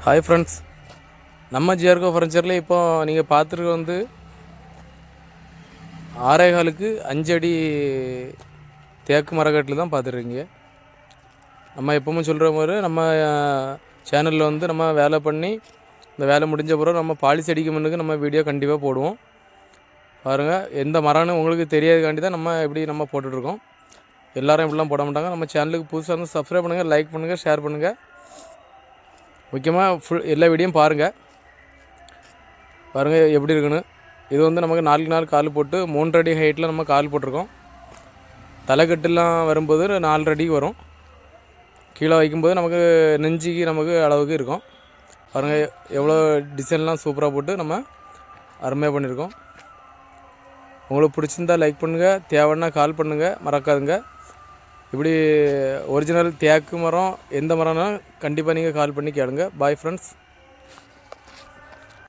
Hi friends, நம்ம ஜிஆர்கோ ஃபர்னிச்சரில் இப்போ நீங்கள் பார்த்துருக்க வந்து 6.25க்கு 5 அடி தேக்கு மரக்கட்டில் தான் பார்த்துருக்கீங்க. நம்ம எப்போவுமே சொல்கிற மாதிரி நம்ம சேனலில் வந்து நம்ம வேலை பண்ணி இந்த வேலை முடிஞ்ச பிறகு நம்ம பாலிசி அடிக்க முன்னுக்கு நம்ம வீடியோ கண்டிப்பாக போடுவோம். பாருங்கள், எந்த மரம்னு உங்களுக்கு தெரியாதுக்காண்டி தான் நம்ம போட்டுட்ருக்கோம். எல்லோரும் இப்படிலாம் போட மாட்டாங்க. நம்ம சேனலுக்கு புதுசாக வந்து சப்ஸ்கிரைப் பண்ணுங்கள், லைக் பண்ணுங்கள், ஷேர் பண்ணுங்கள். முக்கியமாக எல்லா வீடியோவும் பாருங்கள் எப்படி இருக்குன்னு. இது வந்து நமக்கு 4க்கு 4 கால் போட்டு 3 அடி ஹைட்டில் நம்ம கால் போட்டிருக்கோம். தலைக்கட்டுலாம் வரும்போது 4 அடிக்கு வரும். கீழே வைக்கும்போது நமக்கு நெஞ்சிக்கு நமக்கு அளவுக்கு இருக்கும். பாருங்கள், எவ்வளோ டிசைன்லாம் சூப்பராக போட்டு நம்ம அருமையாக பண்ணியிருக்கோம். உங்களுக்கு பிடிச்சிருந்தா லைக் பண்ணுங்கள், தேவைன்னா கால் பண்ணுங்கள், மறக்காதுங்க. இப்படி ஒரிஜினல் தேக்கு மரம் எந்த மரம்னா கண்டிப்பாக நீங்கள் கால் பண்ணி கேளுங்க. Bye friends.